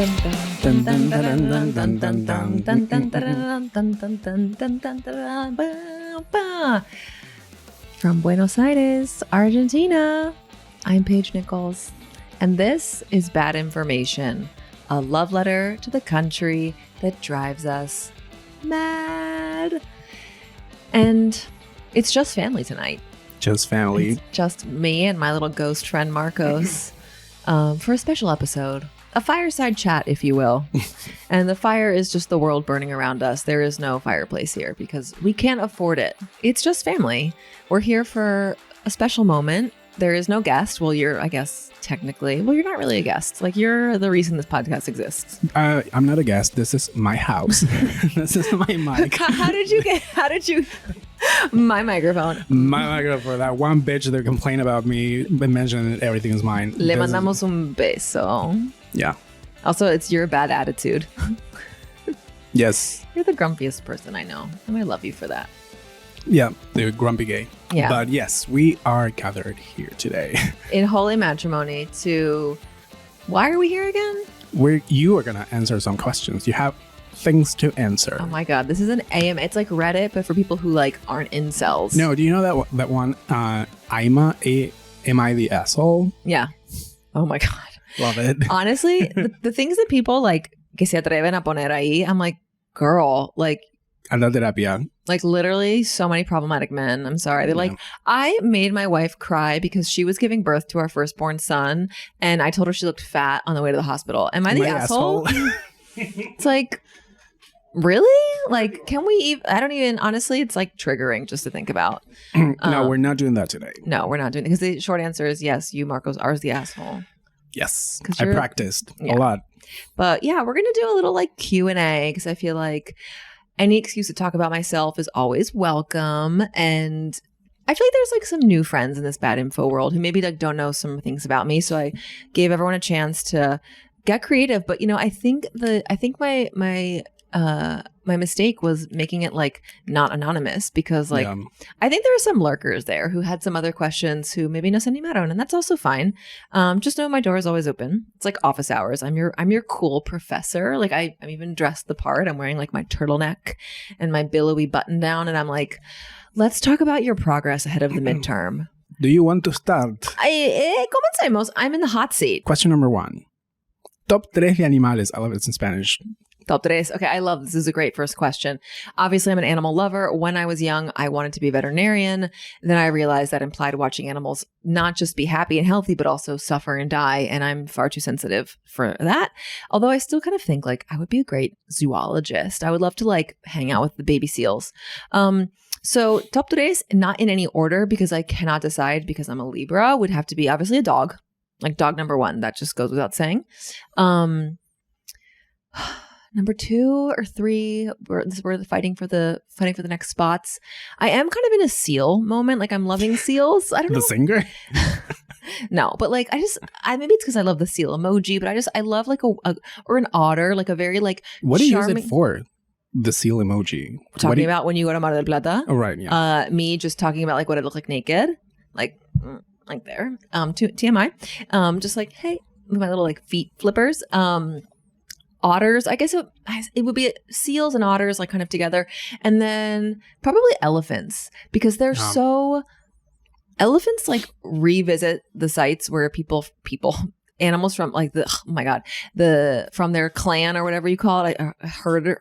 From Buenos Aires, Argentina, I'm Paige Nichols, and this is Bad Information, a love letter to the country that drives us mad. And it's just family tonight. Just family. It's just me and my little ghost friend Marcos for a special episode. A fireside chat, if you will. And the fire is just the world burning around us. There is no fireplace here because we can't afford it. It's just family. We're here for a special moment. There is no guest. Well, you're, I guess, technically. Well, you're not really a guest. Like, you're the reason this podcast exists. I'm not a guest. This is my house. This is my mic. How did you... My microphone. My microphone. That one bitch that complained about me, but mentioned that everything is mine. Le mandamos un beso. Yeah. Also, it's your bad attitude. Yes. You're the grumpiest person I know, and I love you for that. Yeah, the grumpy gay. Yeah. But yes, we are gathered here today. In holy matrimony to... Why are we here again? You are going to answer some questions. You have things to answer. Oh my God, this is an AM. It's like Reddit, but for people who like aren't incels. No, do you know that one, Ima, am I the asshole? Yeah. Oh my God. Love it. Honestly, the things that people like, que se atreven a poner ahí, I'm like, girl, like... Anda terapia. Like literally so many problematic men. I'm sorry. They're like, I made my wife cry because she was giving birth to our firstborn son. And I told her she looked fat on the way to the hospital. Am I the asshole? It's like, really? Like, can we I don't even, honestly, it's like triggering just to think about. No, we're not doing that today. No, we're not doing it. Because the short answer is yes, you, Marcos, are the asshole. Yes. I practiced a lot. But yeah, we're going to do a little like Q&A because I feel like any excuse to talk about myself is always welcome. And I feel like there's like some new friends in this bad info world who maybe like don't know some things about me. So I gave everyone a chance to get creative. But, you know, I think my mistake was making it like not anonymous because like I think there were some lurkers there who had some other questions who maybe no se animaron, and that's also fine. Just know my door is always open. It's like office hours. I'm your cool professor. Like I'm even dressed the part. I'm wearing like my turtleneck and my billowy button down, and I'm like, let's talk about your progress ahead of the midterm. Do you want to start? Comencemos. I'm in the hot seat. Question number 1. Top 3 de animales. I love it. It's in Spanish. Top tres. Okay, I love this. This is a great first question. Obviously, I'm an animal lover. When I was young, I wanted to be a veterinarian. Then I realized that implied watching animals not just be happy and healthy, but also suffer and die. And I'm far too sensitive for that. Although I still kind of think like I would be a great zoologist. I would love to like hang out with the baby seals. So top tres, not in any order because I cannot decide because I'm a Libra, would have to be obviously a dog. Like dog number 1. That just goes without saying. Number 2 or 3, we're fighting for the next spots. I am kind of in a seal moment. Like I'm loving seals. I don't know. The singer? No, but like maybe it's because I love the seal emoji, but I love like or an otter, like a very like what do you use it for? The seal emoji. Talking about when you go to Mar del Plata. Oh right, yeah. Me just talking about like what I look like naked, like there. TMI. Just like hey, with my little like feet flippers. Otters, I guess it would be seals and otters like kind of together. And then probably elephants because they're elephants like revisit the sites where animals from like from their clan or whatever you call it. I heard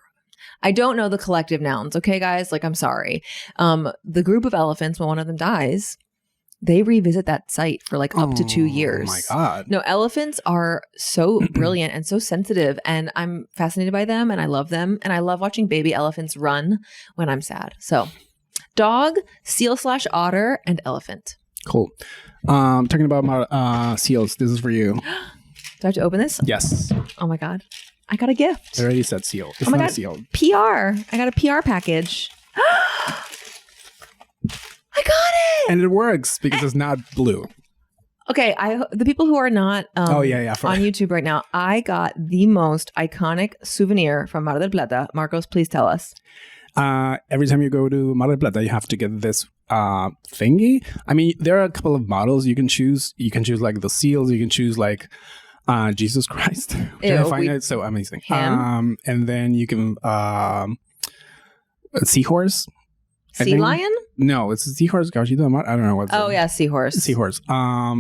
I don't know the collective nouns. Okay, guys, like I'm sorry. The group of elephants, when one of them dies, they revisit that site for like up to 2 years. Oh my God. No, elephants are so brilliant and so sensitive, and I'm fascinated by them and I love them. And I love watching baby elephants run when I'm sad. So dog, seal/otter, and elephant. Cool. Talking about seals, this is for you. Do I have to open this? Yes. Oh my God. I got a gift. I already said seal. It's not God. Sealed. PR. I got a PR package. I got it! And it works because it's not blue. Okay, the people who are not on YouTube right now, I got the most iconic souvenir from Mar del Plata. Marcos, please tell us. Every time you go to Mar del Plata, you have to get this thingy. I mean, there are a couple of models you can choose. You can choose like the seals. You can choose like Jesus Christ. Ew, I find it so amazing. Him? And then you can seahorse. Sea lion? No, it's a seahorse. Gauchito de mar. I don't know what's. Oh yeah, seahorse. Seahorse.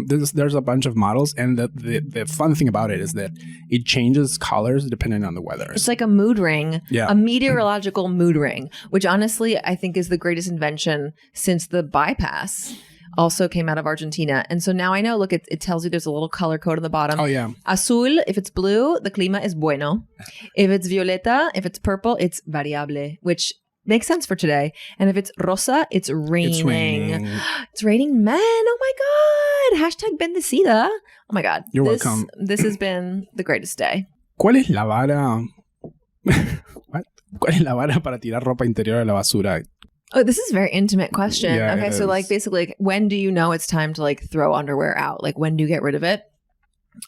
There's a bunch of models, and the fun thing about it is that it changes colors depending on the weather. It's like a mood ring, a meteorological mood ring, which honestly I think is the greatest invention since the bypass. Also came out of Argentina. And so now I know, look, it tells you there's a little color code on the bottom. Oh, yeah. Azul, if it's blue, the clima is bueno. If it's violeta, if it's purple, it's variable, which makes sense for today. And if it's rosa, it's raining. It's raining. It's raining men. Oh my God. Hashtag bendecida. Oh my God. You're welcome. This has been the greatest day. ¿Cuál es la vara? What? ¿Cuál es la vara para tirar ropa interior de la basura? Oh, this is a very intimate question. Yeah, okay, so like basically, like, when do you know it's time to like throw underwear out? Like when do you get rid of it?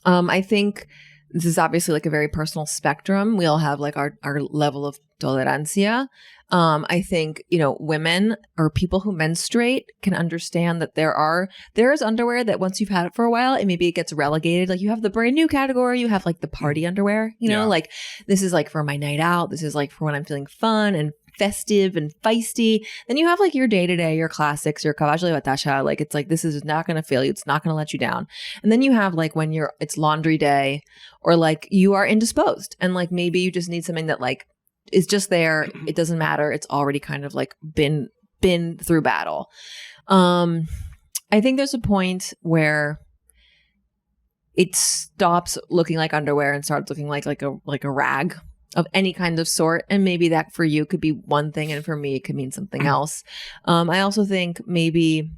I think this is obviously like a very personal spectrum. We all have like our level of tolerancia. I think, you know, women or people who menstruate can understand that there is underwear that once you've had it for a while, and maybe it gets relegated. Like you have the brand new category, you have like the party underwear, you know, like this is like for my night out. This is like for when I'm feeling fun and festive and feisty. Then you have like your day-to-day, your classics, your caballo de batalla. Like it's like, this is not going to fail you. It's not going to let you down. And then you have like when it's laundry day, or like you are indisposed and like maybe you just need something that like is just there. It doesn't matter. It's already kind of like been through battle. I think there's a point where it stops looking like underwear and starts looking like a rag of any kind of sort. And maybe that for you could be one thing, and for me it could mean something else. I also think maybe,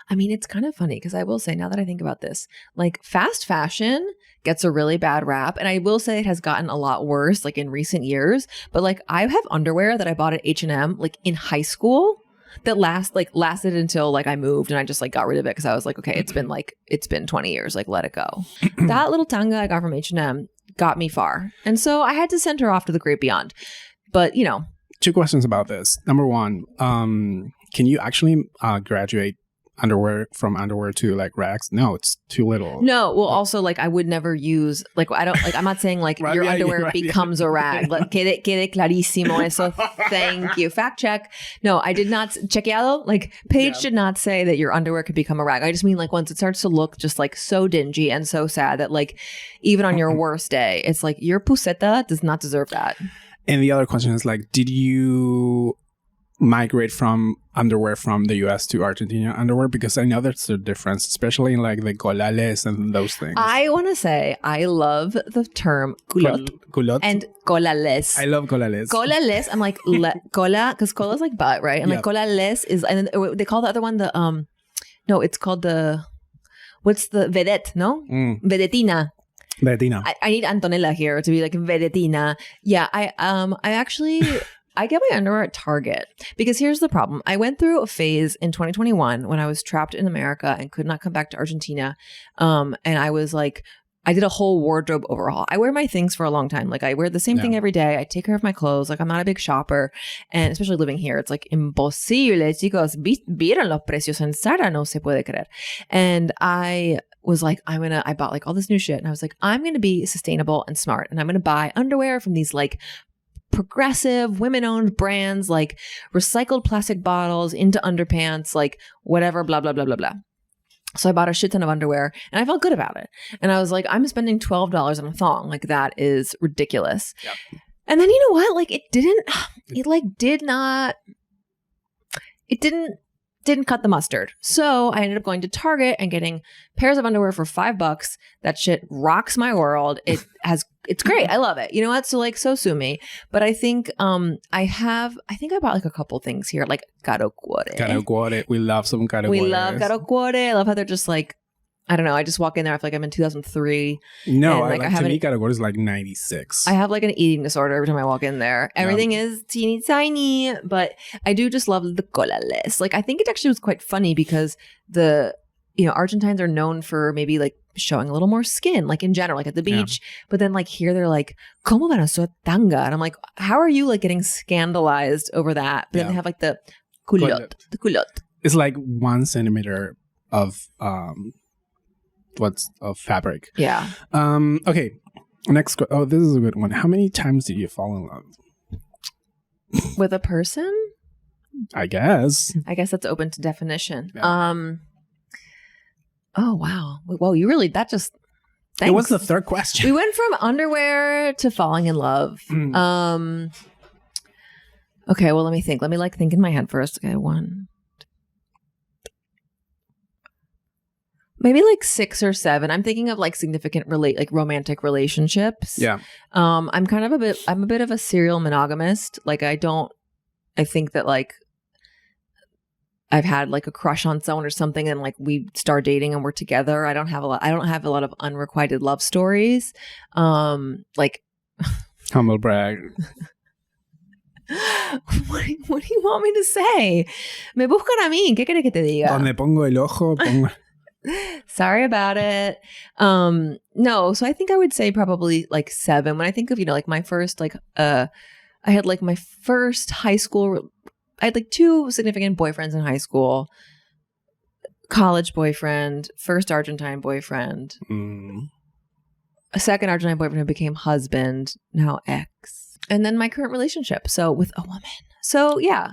I mean, it's kind of funny because I will say, now that I think about this, like fast fashion gets a really bad rap. And I will say it has gotten a lot worse like in recent years. But like I have underwear that I bought at H&M like in high school that lasted until like I moved, and I just like got rid of it because I was like, okay, it's been 20 years, like let it go. That little tanga I got from H&M got me far. And so I had to send her off to the great beyond. But, you know. 2 questions about this. Number 1, can you actually graduate from underwear to like rags? No, it's too little. No, well, also like I would never use like I'm not saying like your underwear becomes a rag. Like quede clarísimo eso. Thank you. Fact check. No, I did not chequeado. Like Paige did not say that your underwear could become a rag. I just mean like once it starts to look just like so dingy and so sad that like even on your worst day, it's like your puseta does not deserve that. And the other question is like, did you migrate from underwear from the US to Argentina underwear? Because I know there's a difference, especially in like the colales and those things. I want to say I love the term culot and colales. I love colales. Colales, I'm like cola, because cola is like butt, right? And like colales is, and then they call the other one the no, it's called the, what's the vedette? No, vedetina. Vedetina. I need Antonella here to be like vedetina. Yeah, I get my underwear at Target because here's the problem. I went through a phase in 2021 when I was trapped in America and could not come back to Argentina. And I was like, I did a whole wardrobe overhaul. I wear my things for a long time. Like I wear the same thing every day. I take care of my clothes. Like I'm not a big shopper. And especially living here, it's like imposible, chicos. Vieron los precios en Zara, no se puede creer. And I was like, I bought like all this new shit. And I was like, I'm going to be sustainable and smart. And I'm going to buy underwear from these like progressive women-owned brands, like recycled plastic bottles into underpants, like whatever, blah, blah, blah, blah, blah. So I bought a shit ton of underwear and I felt good about it. And I was like, I'm spending $12 on a thong. Like that is ridiculous. Yep. And then you know what? Like it didn't cut the mustard. So I ended up going to Target and getting pairs of underwear for $5. That shit rocks my world. It's great. I love it. You know what? So like, so sue me. But I think I bought like a couple things here, like caro cuore. Caro cuore. We love some caro cuore. We love caro cuore. I love how they're just like, I don't know. I just walk in there. I feel like I'm in 2003. No, to me, caro cuore is like 96. I have like an eating disorder every time I walk in there. Everything is teeny tiny, but I do just love the colales. Like I think it actually was quite funny because Argentines are known for maybe like showing a little more skin, like in general, like at the beach. But then like here they're like, ¿Cómo van a usar tanga? And I'm like, how are you like getting scandalized over that? But then they have like the culot. The culot. It's like 1 centimeter of what's of fabric. Yeah. Okay. Next. Oh, this is a good one. How many times did you fall in love? With a person? I guess that's open to definition. Yeah. Oh wow. Well, you really Thanks. It was the third question. We went from underwear to falling in love. Okay, well, let me think. Let me think in my head first. Okay, one. Maybe 6 or 7. I'm thinking of significant romantic relationships. Yeah. I'm a bit of a serial monogamist. I think that I've had a crush on someone or something and we start dating and we're together. I don't have a lot of unrequited love stories. Humble brag. What do you want me to say? Me buscan a mí. ¿Qué quieres que te diga? Donde pongo el ojo, pongo... Sorry about it. No, so I think I would say probably 7. When I think of, my first, I had my first high school, I had 2 significant boyfriends in high school, college boyfriend, first Argentine boyfriend, a second Argentine boyfriend who became husband, now ex, and then my current relationship. So with a woman. So yeah,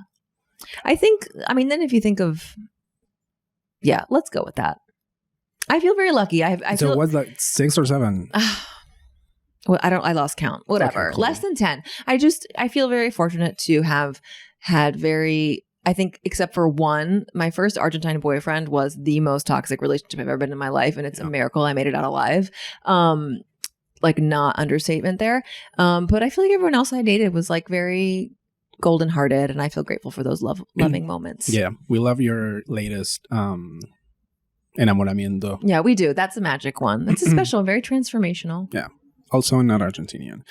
then if you think of, yeah, let's go with that. I feel very lucky. So it was 6 or 7? Well, I lost count. Whatever. Okay, cool. Less than 10. I feel very fortunate to have had I think except for one, my first Argentine boyfriend was the most toxic relationship I've ever been in my life. And it's a miracle I made it out alive. Not understatement there. But I feel like everyone else I dated was very golden hearted. And I feel grateful for those loving moments. Yeah. We love your latest, enamoramiento. Yeah, we do. That's a magic one. That's a special, very transformational. Yeah. Also not Argentinian.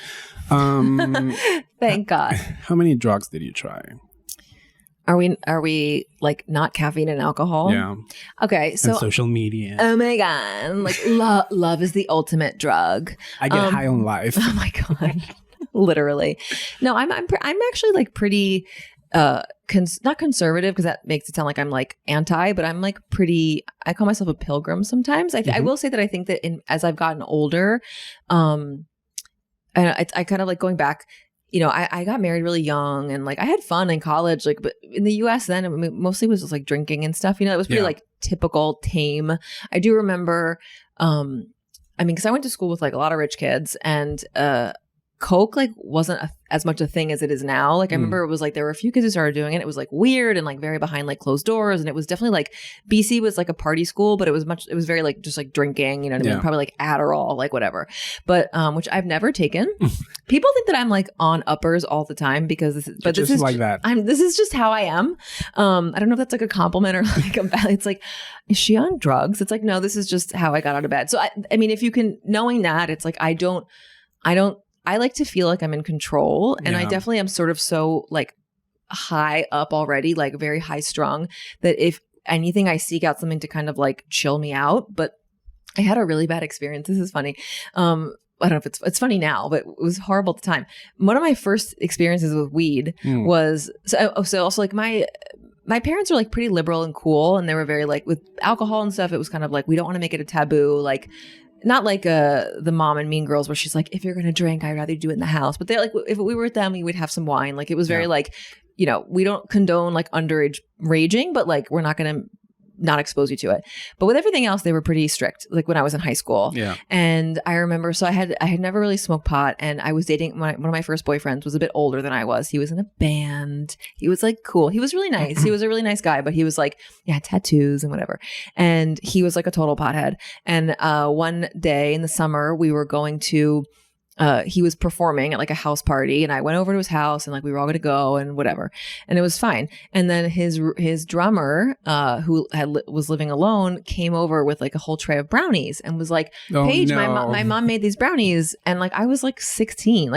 Thank God. How many drugs did you try? Are we not caffeine and alcohol? Yeah. Okay. So and social media. Oh my God. Love is the ultimate drug. I get high on life. Oh my God. Literally. No, I'm actually pretty not conservative because that makes it sound like I'm anti, but I'm pretty, I call myself a pilgrim sometimes. I will say that I think that as I've gotten older, and I kind of going back, I got married really young and I had fun in college, but in the US then it mostly was just drinking and stuff, it was pretty typical tame. I do remember, because I went to school with a lot of rich kids and, Coke wasn't as much a thing as it is now. I remember it was there were a few kids who started doing it. It was weird and very behind closed doors. And it was definitely BC was a party school, but it was very just drinking, you know what I mean? Probably Adderall, whatever. But which I've never taken. People think that I'm on uppers all the time because this is that. This is just how I am. I don't know if that's a compliment or a bad. It's is she on drugs? It's no, this is just how I got out of bed. So I mean, if you can, knowing that, it's I like to feel I'm in control, and I definitely am sort of so high up already, very high strung, that if anything, I seek out something to kind of chill me out. But I had a really bad experience. This is funny. I don't know if it's funny now, but it was horrible at the time. One of my first experiences with weed was so also my parents are pretty liberal and cool, and they were very with alcohol and stuff. It was kind of we don't want to make it a taboo, not the Mom and Mean Girls where she's if you're gonna drink, I'd rather do it in the house. But they're if we were with them, we would have some wine. It was very we don't condone underage raging, but we're not gonna not expose you to it. But with everything else, they were pretty strict. When I was in high school, and I remember, so I had never really smoked pot, and I was dating one of my first boyfriends was a bit older than I was. He was in a band. He was cool. He was really nice. He was a really nice guy, but he was tattoos and whatever. And he was a total pothead. And one day in the summer, we were going to. He was performing at a house party, and I went over to his house, and we were all going to go and whatever, and it was fine. And then his drummer, who was living alone, came over with a whole tray of brownies and was Paige, no. my mom made these brownies, and I was 16.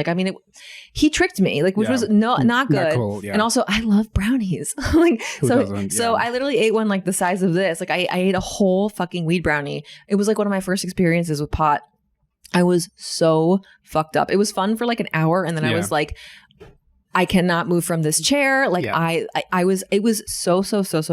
He tricked me, which was not good. Not cool, yeah. And also, I love brownies. So I literally ate one the size of this. I ate a whole fucking weed brownie. It was one of my first experiences with pot. I was so fucked up. It was fun for an hour, and then I was I cannot move from this chair. Like I was, it was so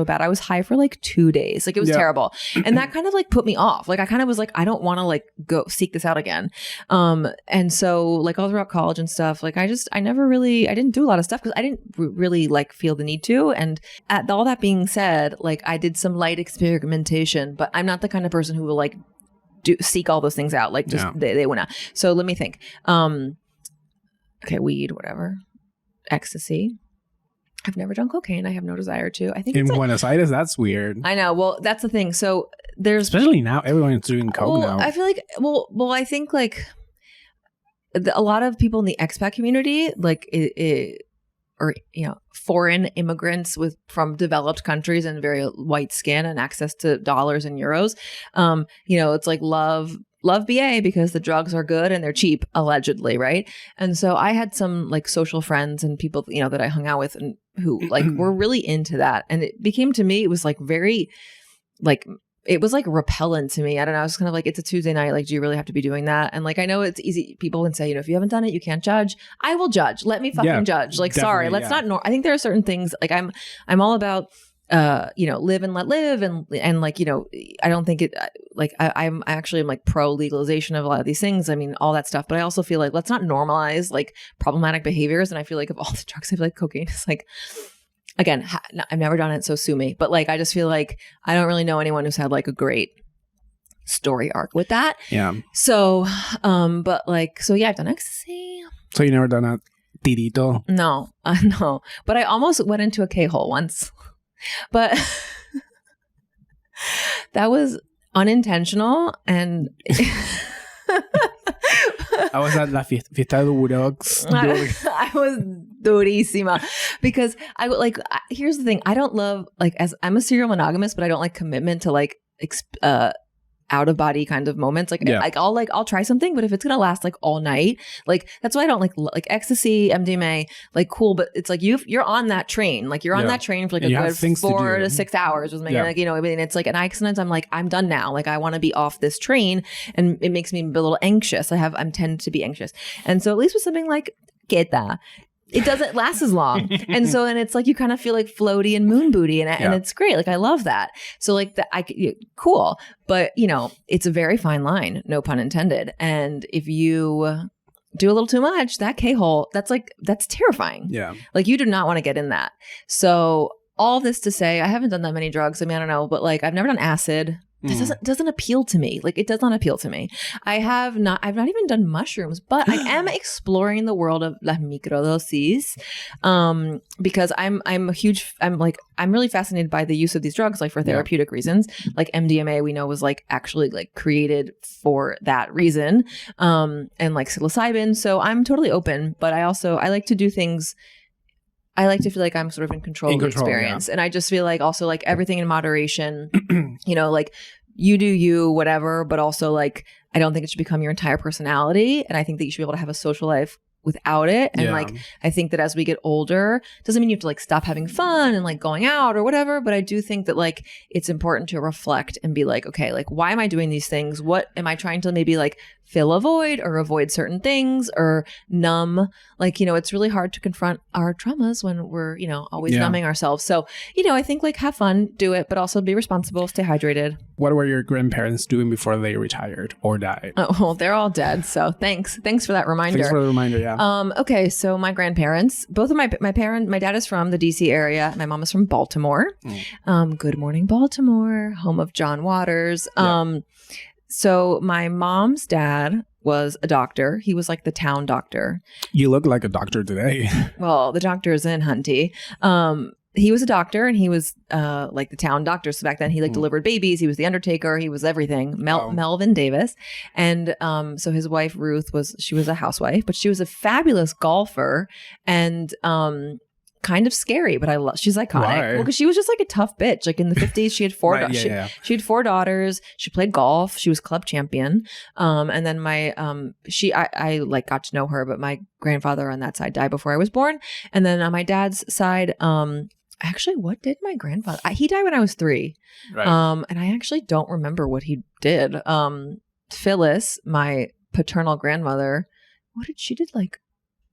bad. I was high for like 2 days. Like it was terrible. And that kind of like put me off. Like I kind of was like, I don't want to like go seek this out again. And so like all throughout college and stuff, like I didn't do a lot of stuff because I didn't really like feel the need to. And all that being said, like I did some light experimentation, but I'm not the kind of person who will like seek all those things out. Like just they went out. So let me think. Okay, weed, whatever. Ecstasy. I've never done cocaine. I have no desire to. I think in Buenos Aires, that's weird. I know. Well, that's the thing. So there's especially now, everyone's doing coke now. I feel like I think like a lot of people in the expat community, like or foreign immigrants from developed countries and very white skin and access to dollars and euros. It's like love BA because the drugs are good and they're cheap, allegedly, right? And so I had some like social friends and people, that I hung out with and who like were really into that. And it became to me, it was like very like, it was like repellent to me. I don't know. I was kind of like, it's a Tuesday night. Like, do you really have to be doing that? And like, I know it's easy. People can say, if you haven't done it, you can't judge. I will judge. Let me fucking judge. Like, sorry, let's not. I think there are certain things like I'm all about live and let live and like, I don't think it like I'm like pro legalization of a lot of these things. I mean, all that stuff. But I also feel like let's not normalize like problematic behaviors. And I feel like of all the drugs, I feel like cocaine is like, again, I've never done it, so sue me. But like, I just feel like I don't really know anyone who's had like a great story arc with that. Yeah. So, but like, so yeah, I've done ecstasy. So you never done a tirito? No, no. But I almost went into a K-hole once. But that was unintentional and I was at la fiesta de Durox. I was durísima because here's the thing. I don't love as I'm a serial monogamous, but I don't like commitment to like out of body kind of moments. I'll try something, but if it's gonna last like all night, like that's why I don't like ecstasy, MDMA, like cool. But it's like you're on that train, like you're on that train for like a good 4 to 6 hours with me, and it's like, and sometimes I'm like, I'm done now. Like I want to be off this train, and it makes me a little anxious. I'm tend to be anxious, and so at least with something like Keta, it doesn't last as long. And it's like you kind of feel like floaty and moon booty and it's great. Like I love that. So like cool. But it's a very fine line, no pun intended. And if you do a little too much, that K-hole, that's terrifying. Yeah. Like you do not want to get in that. So all this to say, I haven't done that many drugs. I mean, I don't know, but like I've never done acid. This doesn't appeal to me. Like it does not appeal to me. I've not even done mushrooms, but I am exploring the world of las microdosis, because I'm really fascinated by the use of these drugs, like for therapeutic reasons. Like MDMA, we know was like actually like created for that reason, and like psilocybin. So I'm totally open, but I like to do things. I like to feel like I'm sort of in control of the experience. Yeah. And I just feel like also like everything in moderation, like you do you, whatever, but also like, I don't think it should become your entire personality. And I think that you should be able to have a social life without it. And like, I think that as we get older, doesn't mean you have to like stop having fun and like going out or whatever. But I do think that like, it's important to reflect and be like, okay, like, why am I doing these things? What am I trying to maybe like fill a void or avoid certain things or numb? Like, it's really hard to confront our traumas when we're, always numbing ourselves. So, I think like have fun, do it, but also be responsible, stay hydrated. What were your grandparents doing before they retired or died? Oh, well, they're all dead. So thanks for that reminder. Thanks for the reminder. Yeah. Okay. So my grandparents, both of my parents, my dad is from the DC area. My mom is from Baltimore. Good morning, Baltimore, home of John Waters. So my mom's dad was a doctor. He was like the town doctor. You look like a doctor today. Well, the doctor is in Hunty. He was a doctor and he was like the town doctor. So back then he like delivered babies. He was the undertaker. He was everything. Melvin Davis. And so his wife Ruth she was a housewife, but she was a fabulous golfer and kind of scary, but she's iconic. Why? Well, because she was just like a tough bitch. Like in the 50s, she had four she had 4 daughters. She played golf. She was club champion. And then I like got to know her, but my grandfather on that side died before I was born. And then on my dad's side, actually, what did my grandfather? He died when I was 3. Right. And I actually don't remember what he did. Phyllis, my paternal grandmother, what did she did? Like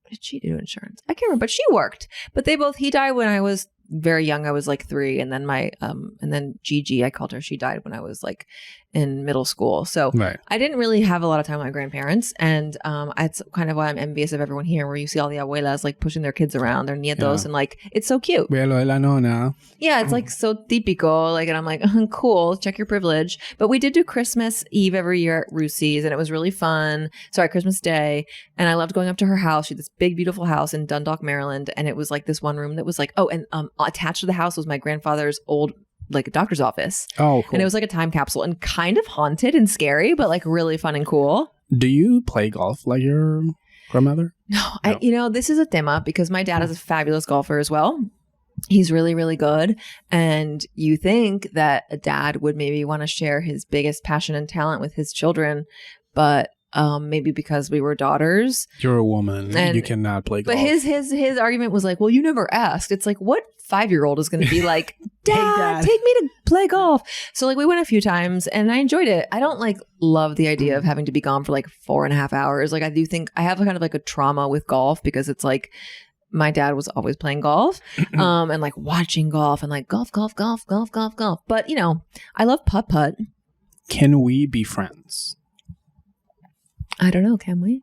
what did she do insurance? I can't remember, but she worked. But he died when I was very young. I was like 3, and then and then Gigi, I called her. She died when I was like in middle school. So I didn't really have a lot of time with my grandparents, and it's kind of why I'm envious of everyone here, where you see all the abuelas like pushing their kids around, their nietos, and like it's so cute. Yeah, it's like so típico. Like, and I'm like, cool. Check your privilege. But we did do Christmas Eve every year at Roosie's, and it was really fun. Sorry, Christmas Day, and I loved going up to her house. She had this big, beautiful house in Dundalk, Maryland, and it was like this one room that was like, and attached to the house was my grandfather's old like doctor's office. Oh, cool. And it was like a time capsule and kind of haunted and scary, but like really fun and cool. Do you play golf like your grandmother? No. This is a tema because my dad is a fabulous golfer as well. He's really, really good. And you think that a dad would maybe want to share his biggest passion and talent with his children, but maybe because we were daughters. You're a woman. And you cannot play golf. But his argument was like, well, you never asked. It's like, what 5-year-old is going to be like, Dad, take me to play golf? So like we went a few times and I enjoyed it. I don't like love the idea of having to be gone for like 4.5 hours. Like I do think I have kind of like a trauma with golf because it's like my dad was always playing golf and like watching golf and like golf. But I love putt. Can we be friends? I don't know. Can we?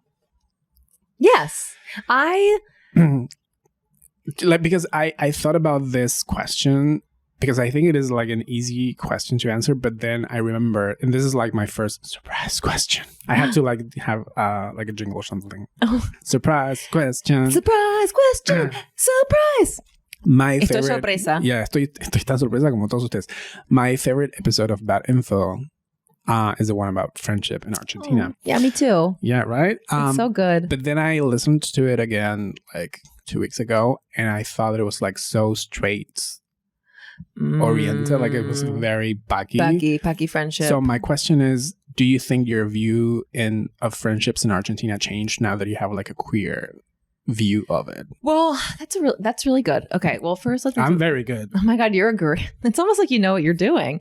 Yes. Because I thought about this question because I think it is like an easy question to answer, but then I remember, and this is like my first surprise question. I had to like have like a jingle or something. Oh. Surprise question. Surprise question. Surprise. My favorite. Estoy sorpresa. Yeah, estoy tan sorpresa como todos ustedes. My favorite episode of Bad Info is the one about friendship in Argentina. Oh, yeah, me too. Yeah, right? It's so good. But then I listened to it again like 2 weeks ago, and I thought it was like so straight oriented, like it was very Paki friendship. So my question is, do you think your view of friendships in Argentina changed now that you have like a queer view of it? Well, that's really good. Okay, well first I'm very good. Oh my God, you're a great. It's almost like you know what you're doing,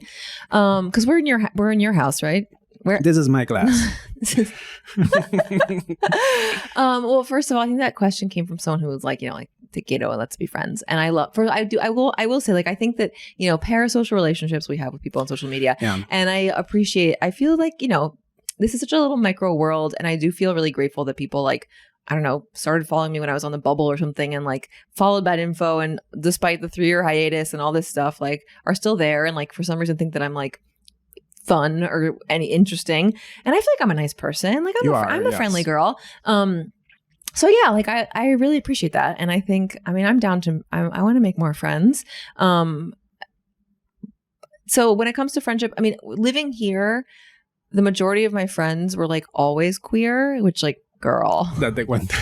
because we're in your house, right? This is my class. Well, first of all, I think that question came from someone who was like, like te quiero and let's be friends. And I will say, like, I think that, parasocial relationships we have with people on social media. Yeah. And I feel like, this is such a little micro world. And I do feel really grateful that people like, I don't know, started following me when I was on the bubble or something and like followed Bad Info. And despite the 3-year hiatus and all this stuff, like are still there. And like, for some reason think that I'm like fun or any interesting. And I feel like I'm a nice person. Like I'm a friendly girl. So yeah, like I really appreciate that. And I think, I'm down to, I want to make more friends. So when it comes to friendship, living here, the majority of my friends were like always queer, which like, girl. That they went.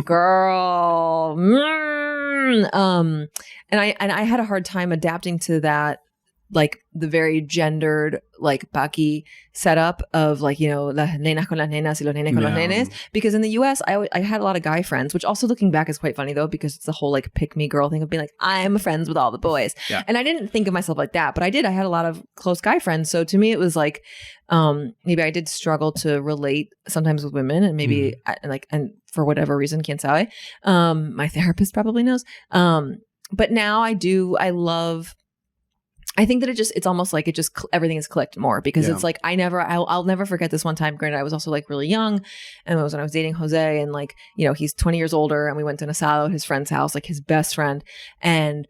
Girl. And I had a hard time adapting to that, like the very gendered, like Paki setup of like, las nenas con las nenas y los nenes con los nenes. Because in the US, I had a lot of guy friends, which also looking back is quite funny though, because it's the whole like pick me girl thing of being like, I'm friends with all the boys. Yeah. And I didn't think of myself like that, but I did. I had a lot of close guy friends. So to me, it was like, maybe I did struggle to relate sometimes with women and maybe and for whatever reason, quién sabe. My therapist probably knows. But now I think that it's almost like everything is clicked more because it's like, I'll never forget this one time. Granted, I was also like really young, and it was when I was dating Jose, and like, he's 20 years older, and we went to an asado at his friend's house, like his best friend. And,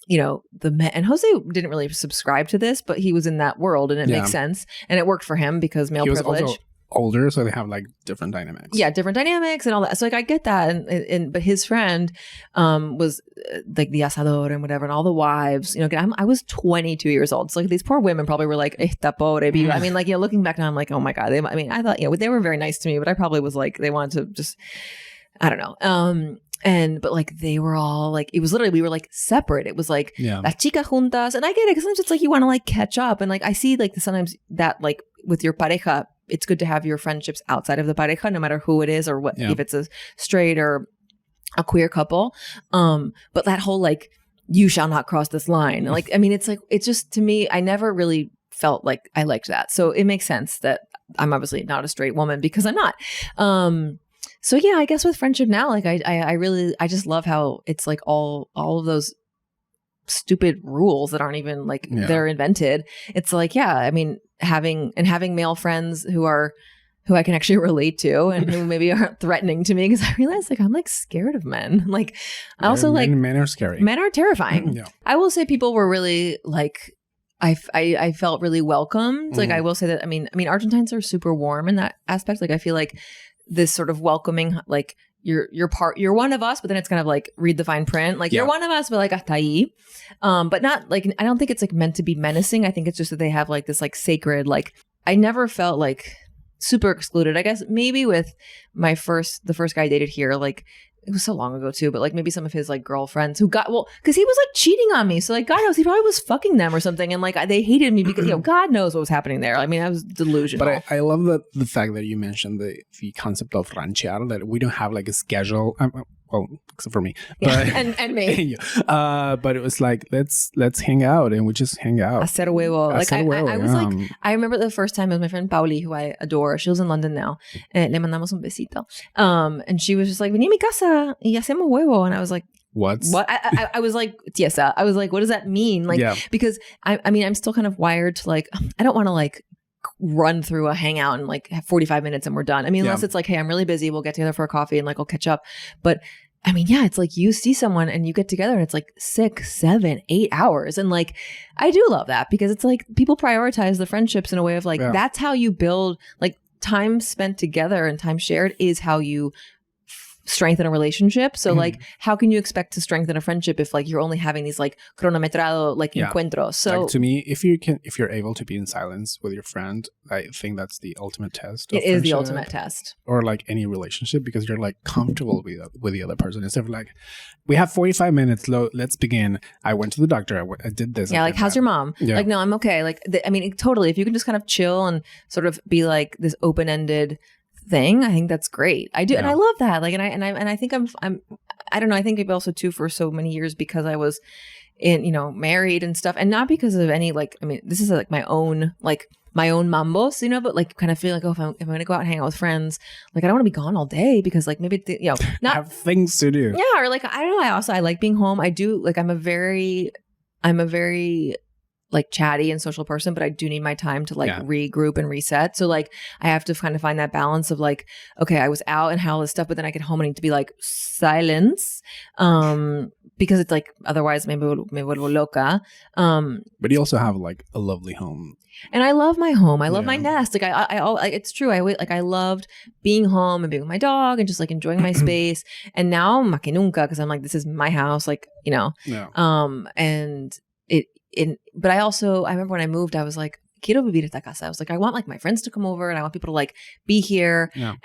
and Jose didn't really subscribe to this, but he was in that world and it makes sense. And it worked for him because male privilege. Also older, so they have like different dynamics. Yeah, different dynamics and all that. So like I get that, but his friend was like the asador and whatever, and all the wives. I was 22 years old, so like these poor women probably were like, "Esta pobre viva." Like looking back now, I'm like, oh my God. I thought they were very nice to me, but I probably was like, they wanted to just, I don't know. But like they were all like, it was literally, we were like separate. It was like las chicas juntas, and I get it because sometimes it's like you want to like catch up, and like I see like sometimes that like with your pareja, it's good to have your friendships outside of the pareja, no matter who it is or what, if it's a straight or a queer couple. But that whole like, you shall not cross this line. Like, it's like, it's just, to me, I never really felt like I liked that. So it makes sense that I'm obviously not a straight woman because I'm not. So yeah, I guess with friendship now, like I really, I just love how it's like all of those stupid rules that aren't even like they're invented. It's like, yeah, I mean, having male friends who I can actually relate to and who maybe aren't threatening to me, because I realize like I'm like scared of men. Like I also like men are scary. Men are terrifying. I will say people were really like, I felt really welcomed. Like I will say that, I mean Argentines are super warm in that aspect. Like I feel like this sort of welcoming, like you're one of us, but then it's kind of like read the fine print. Like you're one of us, but like hasta ahí. But not like, I don't think it's like meant to be menacing. I think it's just that they have like this like sacred, like I never felt like super excluded. I guess maybe with the first guy I dated here, like it was so long ago too, but like maybe some of his like girlfriends who got, well, because he was like cheating on me. So like God knows he probably was fucking them or something. And like they hated me because, God knows what was happening there. I mean, I was delusional. But I love the fact that you mentioned the concept of ranchear, that we don't have like a schedule. Well, except for me, but, and me. But it was like let's hang out, and we just hang out. Hacer huevo. Like I was like, I remember the first time it was my friend Pauli, who I adore. She lives in London now. Le mandamos un besito. And she was just like, vení a mi casa y hacemos huevo, and I was like, what? I was like, tiesa. I was like, what does that mean? Like, because I mean, I'm still kind of wired to like, I don't want to like run through a hangout and like have 45 minutes and we're done. I mean, unless it's like, hey, I'm really busy, we'll get together for a coffee and like I'll catch up. But I mean, yeah, it's like you see someone and you get together and it's like 6, 7, 8 hours. And like, I do love that because it's like people prioritize the friendships in a way of like, that's how you build, like time spent together and time shared is how you strengthen a relationship. So like, how can you expect to strengthen a friendship if like you're only having these like cronometrado like encuentros? So like, to me, if you're able to be in silence with your friend, I think that's the ultimate test. It is the ultimate test. Or like any relationship, because you're like comfortable with the other person. Instead of like, we have 45 minutes. Let's begin. I went to the doctor. I did this. Yeah, like how's your mom? Yeah. Like no, I'm okay. Like I mean, totally. If you can just kind of chill and sort of be like this open-ended thing, I think that's great. I do, and I love that. Like, and I think I'm I don't know. I think maybe also too for so many years because I was in married and stuff, and not because of any like. I mean, this is like my own mambos, but like kind of feel like, oh, if I'm going to go out and hang out with friends, like I don't want to be gone all day because like maybe not have things to do. Yeah, or like I don't know. I like being home. I do like I'm a very like chatty and social person, but I do need my time to like regroup and reset. So like I have to kind of find that balance of like, okay, I was out and had all this stuff, but then I get home and need to be like silence. Because it's like otherwise maybe me vuelvo loca. But you also have like a lovely home. And I love my home. I love my nest. Like I it's true. I loved being home and being with my dog and just like enjoying my space. And now más que nunca, because I'm like, this is my house. Like, and but I remember when I moved, I was like, quiero vivir esta casa. I was like, I want like my friends to come over and I want people to like be here. Yeah.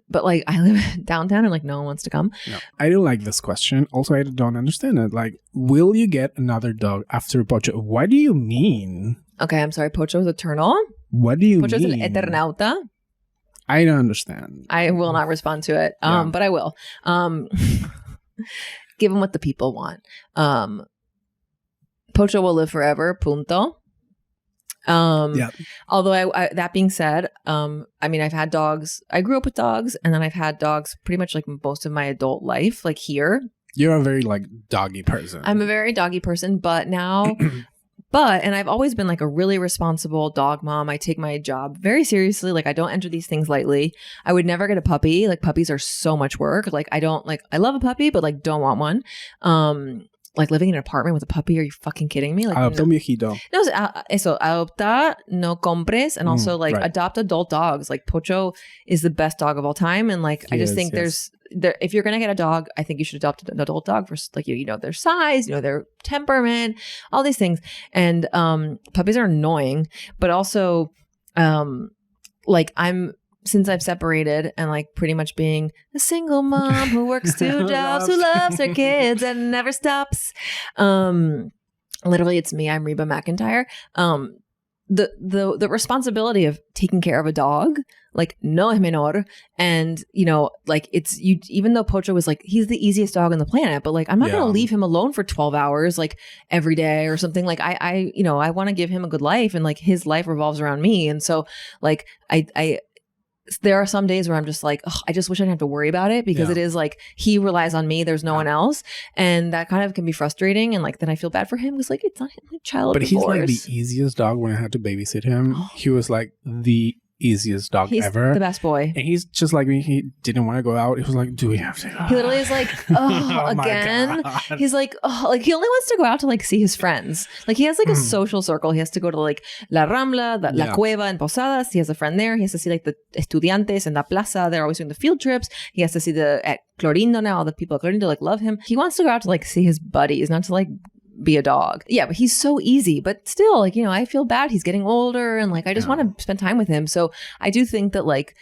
But like I live downtown and like no one wants to come. Yeah. I do like this question. Also, I don't understand it. Like, will you get another dog after Pocho? What do you mean? Okay, I'm sorry. Pocho is eternal. What do you Pocho's mean? Pocho's an eternauta. I don't understand. I will not respond to it. But I will. Give them what the people want. Pocho will live forever, punto. Although that being said, I mean, I've had dogs. I grew up with dogs, and then I've had dogs pretty much like most of my adult life, like here. You're a very like doggy person. I'm a very doggy person, but now, and I've always been like a really responsible dog mom. I take my job very seriously. Like I don't enter these things lightly. I would never get a puppy. Like puppies are so much work. Like I love a puppy, but like don't want one. Like living in an apartment with a puppy, are you fucking kidding me? Like adopta un viejito. No, eso, adopta, no compres, and also like adopt adult dogs. Like Pocho is the best dog of all time, and like I just think there's if you're gonna get a dog, I think you should adopt an adult dog for like their size, their temperament, all these things. And puppies are annoying, but also like since I've separated and like pretty much being a single mom who works 2 jobs, who loves her kids and never stops. Literally it's me. I'm Reba McEntire. The responsibility of taking care of a dog, like no es menor. And like it's even though Pocho was like, he's the easiest dog on the planet, but like, I'm not going to leave him alone for 12 hours, like every day or something. Like I want to give him a good life, and like his life revolves around me. And so like, there are some days where I'm just like, I just wish I didn't have to worry about it, because it is like he relies on me. There's no one else. And that kind of can be frustrating. And like, then I feel bad for him because like, it's not him, like child But divorce. he's like the easiest dog. When I had to babysit him, he was like the easiest dog he's ever. The best boy. And he's just like me. He didn't want to go out. He was like, do we have to go? He literally is like, again. He's like, like he only wants to go out to like see his friends. Like he has like a social circle. He has to go to like La Rambla, La Cueva and Posadas. He has a friend there. He has to see like the estudiantes in La Plaza. They're always doing the field trips. He has to see at Clorindo now. All the people at Clorindo like love him. He wants to go out to like see his buddies, not to like be a dog. Yeah, but he's so easy. But still, like, you know, I feel bad. He's getting older and like I just want to spend time with him. So I do think that like,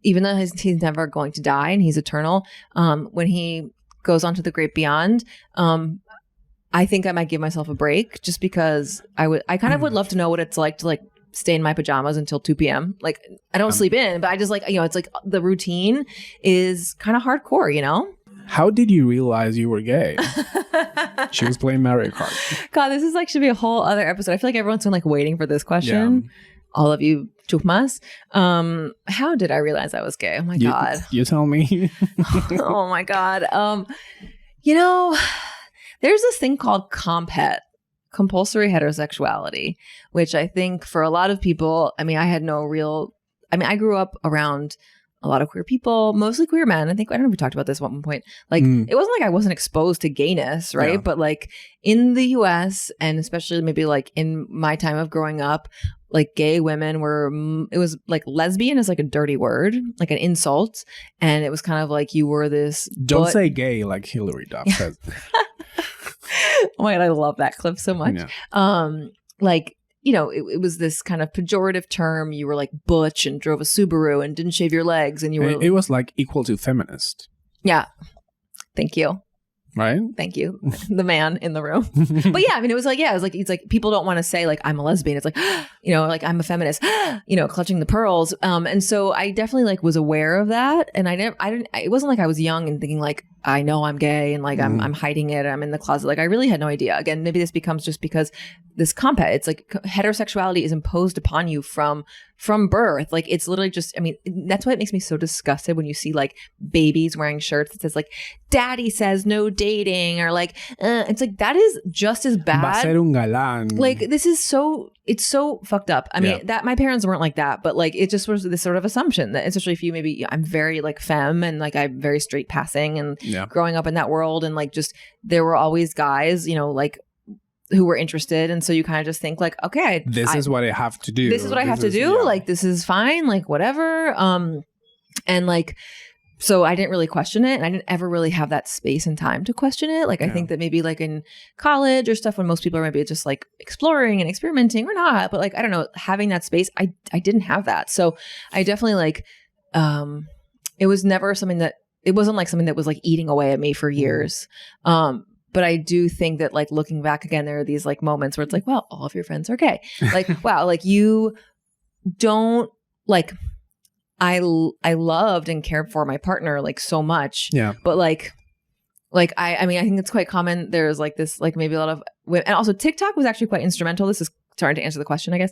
even though he's never going to die and he's eternal, when he goes on to the great beyond, I think I might give myself a break, just because I kind of would love to know what it's like to like stay in my pajamas until 2 p.m. Like I don't sleep in, but I just like, you know, it's like the routine is kind of hardcore, you know? How did you realize you were gay? She was playing Mario Kart. God, this is like should be a whole other episode. I feel like everyone's been like waiting for this question. Yeah. All of you chukmas. How did I realize I was gay? Oh my God. You tell me. Oh my God. You know, there's this thing called compulsory heterosexuality, which I think for a lot of people, I mean, I grew up around a lot of queer people, mostly queer men. I don't know if we talked about this at one point. Like, it wasn't like I wasn't exposed to gayness, right? Yeah. But like in the US, and especially maybe like in my time of growing up, like gay women it was like lesbian is like a dirty word, like an insult. And it was kind of like you were this. Don't say gay like Hillary Duff says. Oh my God, I love that clip so much. Yeah. Like, you know, it was this kind of pejorative term. You were like butch and drove a Subaru and didn't shave your legs, and you were. It was like equal to feminist. Yeah. Thank you. Right? Thank you. The man in the room. But yeah, I mean, it's like people don't want to say like I'm a lesbian. It's like, you know, like I'm a feminist, you know, clutching the pearls. And so I definitely like was aware of that. And it wasn't like I was young and thinking like, I know I'm gay and like I'm hiding it. I'm in the closet. Like I really had no idea. Again, maybe this becomes just because this it's like heterosexuality is imposed upon you from birth. Like it's literally just, I mean, that's why it makes me so disgusted when you see like babies wearing shirts that says like daddy says no dating, or like it's like that is just as bad. Va a ser un galán. Like it's so fucked up. I mean, that my parents weren't like that, but like it just was this sort of assumption that, especially if I'm very like femme and like I'm very straight passing and growing up in that world, and like just there were always guys, you know, like who were interested, and so you kind of just think like, okay, this is what I have to do. This is what I have to do. Yeah. Like this is fine. Like whatever. And like. So I didn't really question it, and I didn't ever really have that space and time to question it. Like I think that maybe like in college or stuff when most people are maybe just like exploring and experimenting or not, but like I don't know, having that space, I didn't have that. So I definitely like it was never something that it wasn't like something that was like eating away at me for years. But I do think that like looking back again, there are these like moments where it's like, well, all of your friends are gay. Like wow, like you don't like. I loved and cared for my partner like so much. Yeah. But like I mean, I think it's quite common. There's like this, like maybe a lot of women, and also TikTok was actually quite instrumental. This is starting to answer the question, I guess.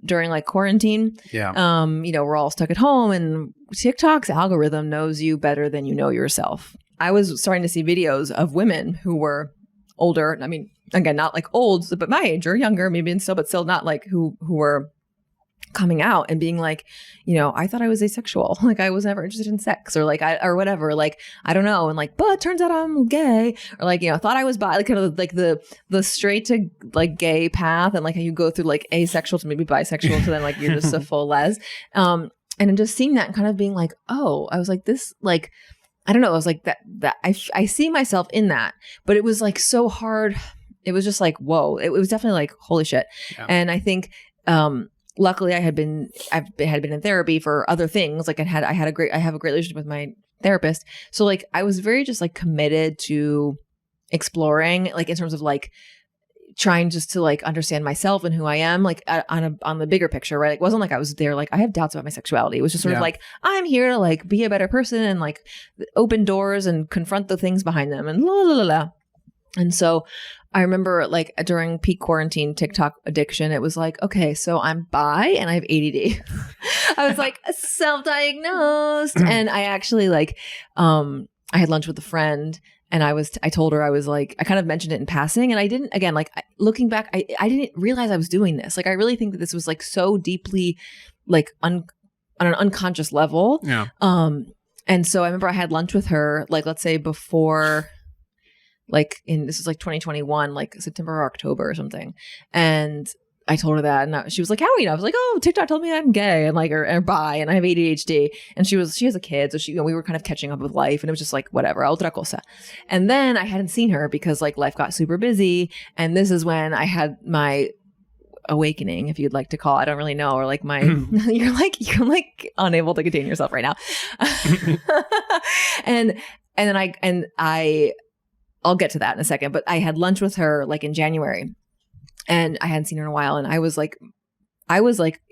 During like quarantine. Yeah. You know, we're all stuck at home, and TikTok's algorithm knows you better than you know yourself. I was starting to see videos of women who were older. I mean, again, not like old, but my age or younger, maybe, and still, but still not like who were coming out and being like, you know, I thought I was asexual. Like I was never interested in sex, or like or whatever. Like, I don't know. And like, but turns out I'm gay, or like, you know, thought I was bi, like kind of like the straight to like gay path. And like how you go through like asexual to maybe bisexual to then like you're just a full les. And then just seeing that and kind of being like, oh, I was like this, like, I don't know. I was like that I see myself in that, but it was like so hard. It was just like, whoa, it was definitely like, holy shit. Yeah. And I think, luckily, I had been in therapy for other things. Like I have a great relationship with my therapist. So like I was very just like committed to exploring, like in terms of like trying just to like understand myself and who I am, like on the bigger picture, right? Like, it wasn't like I was there like I have doubts about my sexuality. It was just sort of like I'm here to like be a better person and like open doors and confront the things behind them and la la la la. And so I remember like during peak quarantine TikTok addiction, it was like, okay, so I'm bi and I have ADD. I was like self-diagnosed. And I actually like, I had lunch with a friend and I told her, I was like, I kind of mentioned it in passing and I didn't, again, like looking back, I didn't realize I was doing this. Like, I really think that this was like so deeply like on an unconscious level. Yeah. And so I remember I had lunch with her, like, let's say before, like this is like 2021, like September or October or something. And I told her that, and she was like, "How are you?" I was like, "Oh, TikTok told me I'm gay and like or bi, and I have ADHD." And she has a kid, so we were kind of catching up with life, and it was just like whatever, otra cosa. And then I hadn't seen her because like life got super busy, and this is when I had my awakening, if you'd like to call it. I don't really know, or like my you're like unable to contain yourself right now. and then I'll get to that in a second, but I had lunch with her like in January and I hadn't seen her in a while. And I was like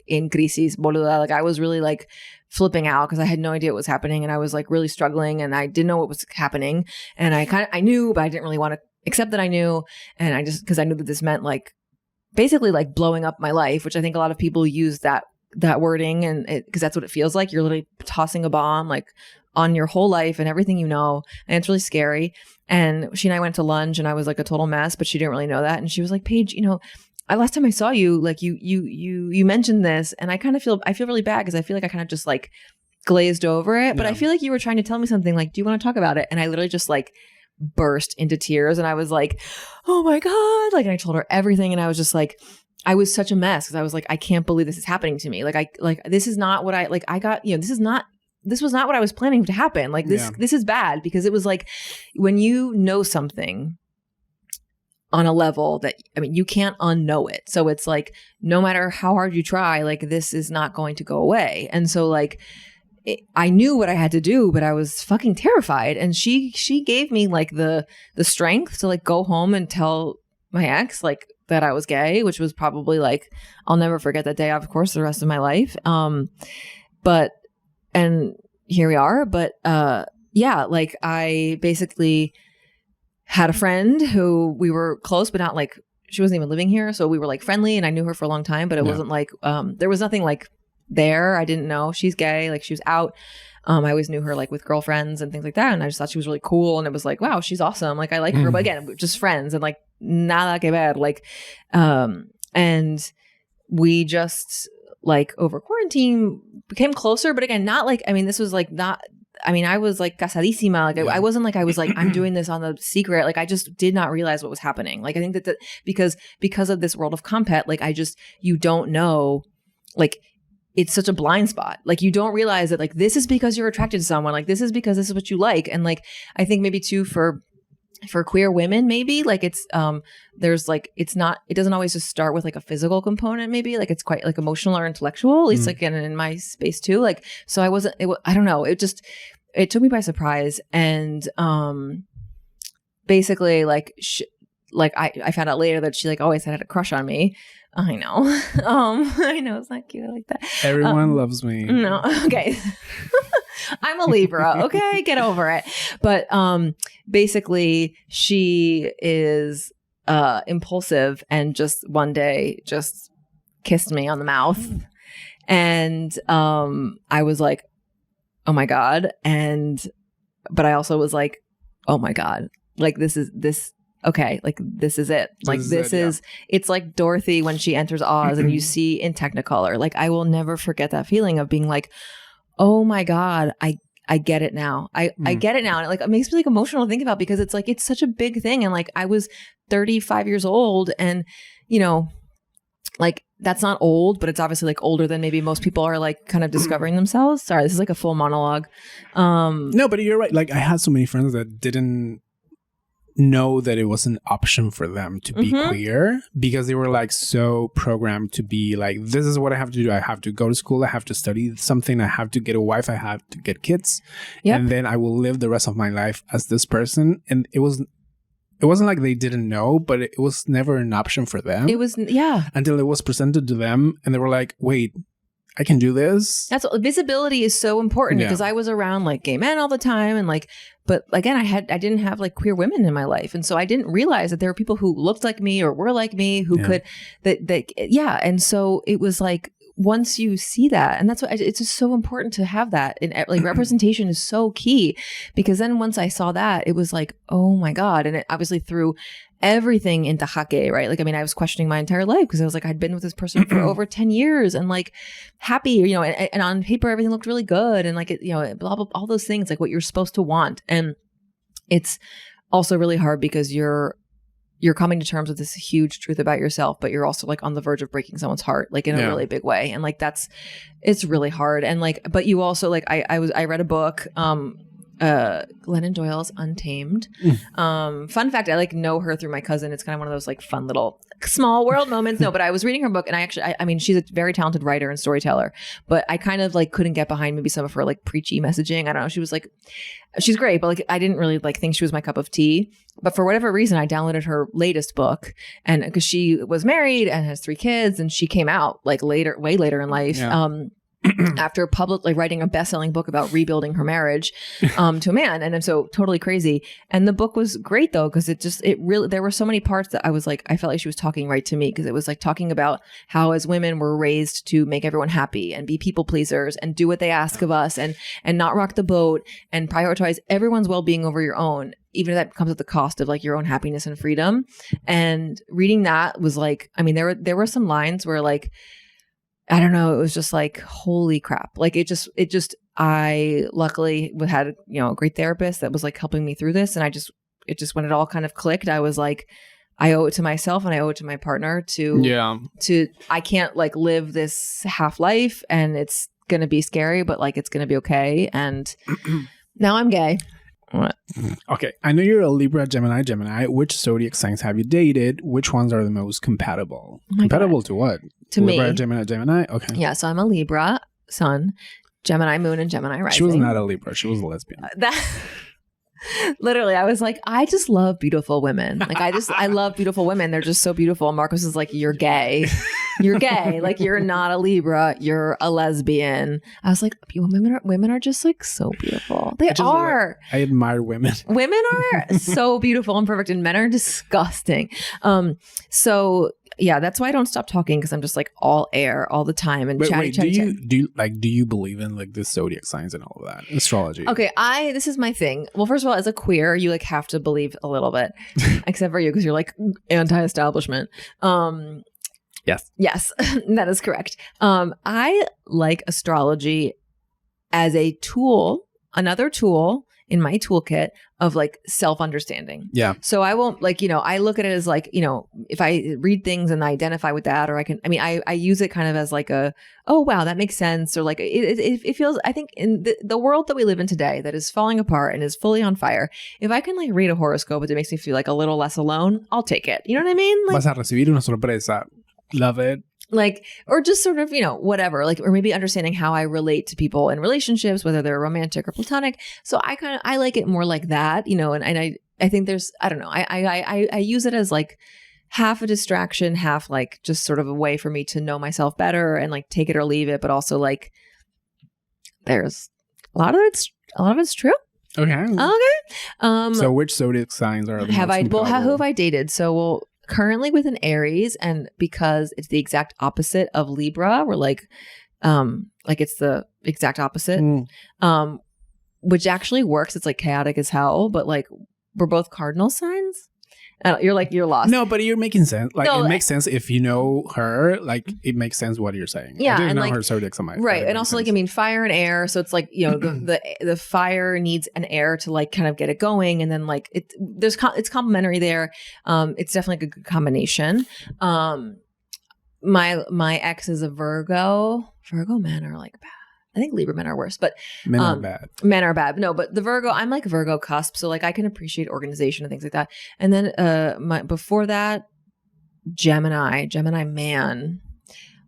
in crisis, boluda. Like I was really like flipping out because I had no idea what was happening. And I was like really struggling and I didn't know what was happening. And I knew, but I didn't really want to accept that I knew. And because I knew that this meant like basically like blowing up my life, which I think a lot of people use that wording and because that's what it feels like. You're literally tossing a bomb like on your whole life and everything you know. And it's really scary. And she and I went to lunch and I was like a total mess, but she didn't really know that. And she was like, "Paige, last time I saw you, like you mentioned this and I feel really bad because I feel like I kind of just like glazed over it. But I feel like you were trying to tell me something like, do you want to talk about it?" And I literally just like burst into tears and I was like, "Oh my God." Like, and I told her everything and I was just like, I was such a mess because I was like, I can't believe this is happening to me. This is not what this was not what I was planning to happen. Like this is bad because it was like when you know something on a level that, I mean, you can't unknow it. So it's like, no matter how hard you try, like this is not going to go away. And so like, I knew what I had to do, but I was fucking terrified. And she gave me like the strength to like go home and tell my ex like that I was gay, which was probably like, I'll never forget that day, of course, the rest of my life. And here we are. But like I basically had a friend who we were close, but not like, she wasn't even living here. So we were like friendly and I knew her for a long time, but it wasn't like, there was nothing like there. I didn't know she's gay. Like she was out. I always knew her like with girlfriends and things like that. And I just thought she was really cool. And it was like, wow, she's awesome. Like I like her, but again, we're just friends and like nada que ver. Like, and we just like over quarantine became closer, but again, not like, I mean, this was like not, I mean, I was like casadísima. Like I wasn't like, I was like, I'm doing this on the secret. Like I just did not realize what was happening. Like I think that because of this world of compet, like you don't know, like it's such a blind spot. Like you don't realize that like this is because you're attracted to someone. Like this is because this is what you like. And like I think maybe too for queer women, maybe like it's there's like it doesn't always just start with like a physical component. Maybe like it's quite like emotional or intellectual. At least like in my space too. Like so I don't know. It took me by surprise. And basically like I found out later that she like always had a crush on me. I know. I know it's not cute like that. Everyone loves me. No. Okay. I'm a Libra. Okay. Get over it. But basically she is impulsive and just one day just kissed me on the mouth. And I was like, oh my God. But I also was like, oh my God. Like okay, like this is it. Like this is it's like Dorothy when she enters Oz and you see in Technicolor. Like I will never forget that feeling of being like, oh my God, I get it now. I get it now. And it makes me like emotional to think about because it's like it's such a big thing. And like I was 35 years old and like that's not old, but it's obviously like older than maybe most people are like kind of discovering themselves. Sorry, this is like a full monologue. No, but you're right. Like I had so many friends that didn't know that it was an option for them to be queer because they were like so programmed to be like, this is what I have to do. I have to go to school. I have to study something. I have to get a wife. I have to get kids. Yep. And then I will live the rest of my life as this person. And it wasn't like they didn't know, but it was never an option for them. It was, yeah. Until it was presented to them and they were like, wait, I can do this. That's visibility is so important because I was around like gay men all the time and like, but again, I didn't have like queer women in my life. And so I didn't realize that there were people who looked like me or were like me who could And so it was like, once you see that, and that's what it's just so important to have that, and like representation is so key, because then once I saw that, it was like, oh my God. And it obviously threw everything into jaque, right? Like, I mean, I was questioning my entire life because I was like, I'd been with this person for over 10 years and like happy, you know, and on paper, everything looked really good. And like, it, you know, blah, blah, all those things, like what you're supposed to want. And it's also really hard because you're coming to terms with this huge truth about yourself, but you're also like on the verge of breaking someone's heart, like in a really big way. And like, it's really hard. And like, but you also like, I read a book, Glennon Doyle's Untamed. Fun fact, I like know her through my cousin. It's kind of one of those like fun little small world moments. No, but I was reading her book and I mean, she's a very talented writer and storyteller, but I kind of like couldn't get behind maybe some of her like preachy messaging. I don't know. She was like, she's great, but like, I didn't really like think she was my cup of tea, but for whatever reason, I downloaded her latest book, and because she was married and has 3 kids, and she came out like way later in life. After publicly writing a best-selling book about rebuilding her marriage to a man. And I'm so totally crazy. And the book was great though, because it really, there were so many parts that I was like, I felt like she was talking right to me, because it was like talking about how as women we're raised to make everyone happy and be people pleasers and do what they ask of us and not rock the boat and prioritize everyone's well-being over your own, even if that comes at the cost of like your own happiness and freedom. And reading that was like, I mean, there were some lines where like, I don't know, it was just like, holy crap. Like it just, I luckily had, you know, a great therapist that was like helping me through this. And it just, when it all kind of clicked, I was like, I owe it to myself and I owe it to my partner to I can't like live this half life, and it's going to be scary, but like, it's going to be okay. And now I'm gay. What? Okay. I know you're a Libra, Gemini. Which zodiac signs have you dated? Which ones are the most compatible? Compatible to what? To Libra, me. Gemini? Okay. Yeah. So I'm a Libra sun, Gemini moon, and Gemini rising. She was not a Libra. She was a lesbian. Literally, I was like, I just love beautiful women. Like, I love beautiful women. They're just so beautiful. And Marcos is like, you're gay. You're gay. Like, you're not a Libra. You're a lesbian. I was like, women are just like so beautiful. They are. Like, I admire women. Women are so beautiful and perfect, and men are disgusting. So yeah, that's why I don't stop talking, because I'm just like all air all the time and chatty. Do you believe in like the zodiac signs and all of that, astrology? Okay, this is my thing. Well, first of all, as a queer, you like have to believe a little bit, except for you, because you're like anti-establishment. Yes, that is correct. I like astrology as a tool, another tool in my toolkit of like self-understanding. Yeah. So I won't like, you know, I look at it as like, you know, if I read things and I identify with that, or I use it kind of as like oh, wow, that makes sense. Or like, it feels, I think in the world that we live in today that is falling apart and is fully on fire, if I can like read a horoscope, it makes me feel like a little less alone, I'll take it. You know what I mean? Like, vas a recibir una sorpresa. Love it. Like, or just sort of, you know, whatever, like, or maybe understanding how I relate to people in relationships, whether they're romantic or platonic. So I like it more like that, you know, and I think there's, I don't know, I use it as like half a distraction, half like just sort of a way for me to know myself better and like take it or leave it. But also like there's a lot of it's true. Okay. So which zodiac signs are the most compatible? Who have I dated? So currently with an Aries, and because it's the exact opposite of Libra, we're like it's the exact opposite, which actually works. It's like chaotic as hell, but like we're both cardinal signs. You're lost. No, but you're making sense. Like it makes sense if you know her. Like it makes sense what you're saying. Yeah, I didn't and know like, her zodiac sign. Right, and also sense. Like I mean, fire and air. So it's like, you know, the fire needs an air to like kind of get it going, and then like it's complementary there. It's definitely a good combination. My ex is a Virgo. Virgo men are like bad. I think Libra men are worse, but men are bad. Men are bad. No, but the Virgo, I'm like Virgo cusp, so like I can appreciate organization and things like that. And then before that, Gemini man.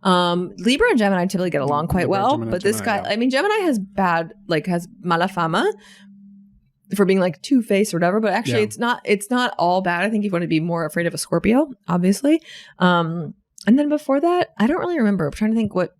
Libra and Gemini typically get along quite well, but this guy, yeah. I mean, Gemini has mala fama for being like two-faced or whatever, but actually it's not all bad. I think you want to be more afraid of a Scorpio, obviously. And then before that, I don't really remember. I'm trying to think what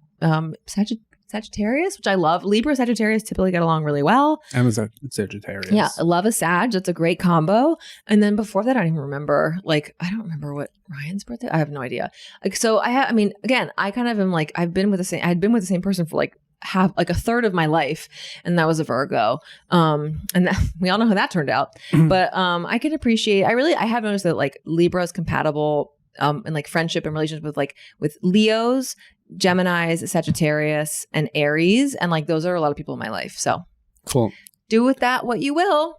Sagittarius, which I love. Libra, Sagittarius typically get along really well. I'm a Sagittarius. Yeah, I love a Sag. That's a great combo. And then before that, I don't even remember. Like, I don't remember what Ryan's birthday. I have no idea. Like, so I mean, again, I kind of am like, I had been with the same person for like a third of my life, and that was a Virgo. We all know how that turned out. But I can appreciate. I have noticed that like Libra is compatible in like friendship and relationships with Leos, Geminis, Sagittarius, and Aries, and like those are a lot of people in my life. So cool. Do with that what you will.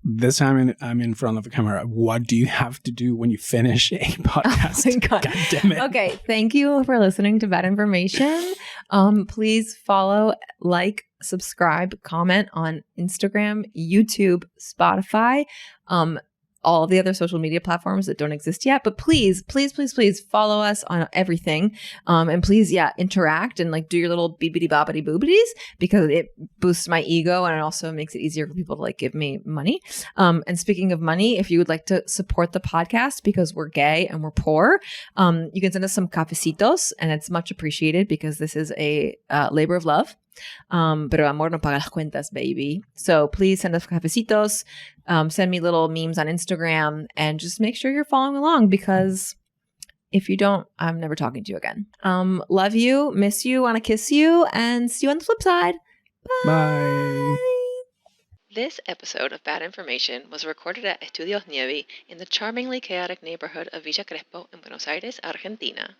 This time I'm in front of the camera. What do you have to do when you finish a podcast? Oh my God. God damn it. Okay, thank you for listening to Bad Information. Please follow, like, subscribe, comment on Instagram, YouTube, Spotify, all the other social media platforms that don't exist yet. But please, please, please, please follow us on everything. And please, interact and like do your little beepity boppity boobities, because it boosts my ego and it also makes it easier for people to like give me money. And speaking of money, if you would like to support the podcast because we're gay and we're poor, you can send us some cafecitos, and it's much appreciated because this is a labor of love. Pero amor no paga las cuentas, baby. So please send us cafecitos, send me little memes on Instagram, and just make sure you're following along, because if you don't, I'm never talking to you again. Love you, miss you, want to kiss you, and see you on the flip side. Bye. This episode of Bad Information was recorded at Estudios Niebi in the charmingly chaotic neighborhood of Villa Crespo in Buenos Aires, Argentina.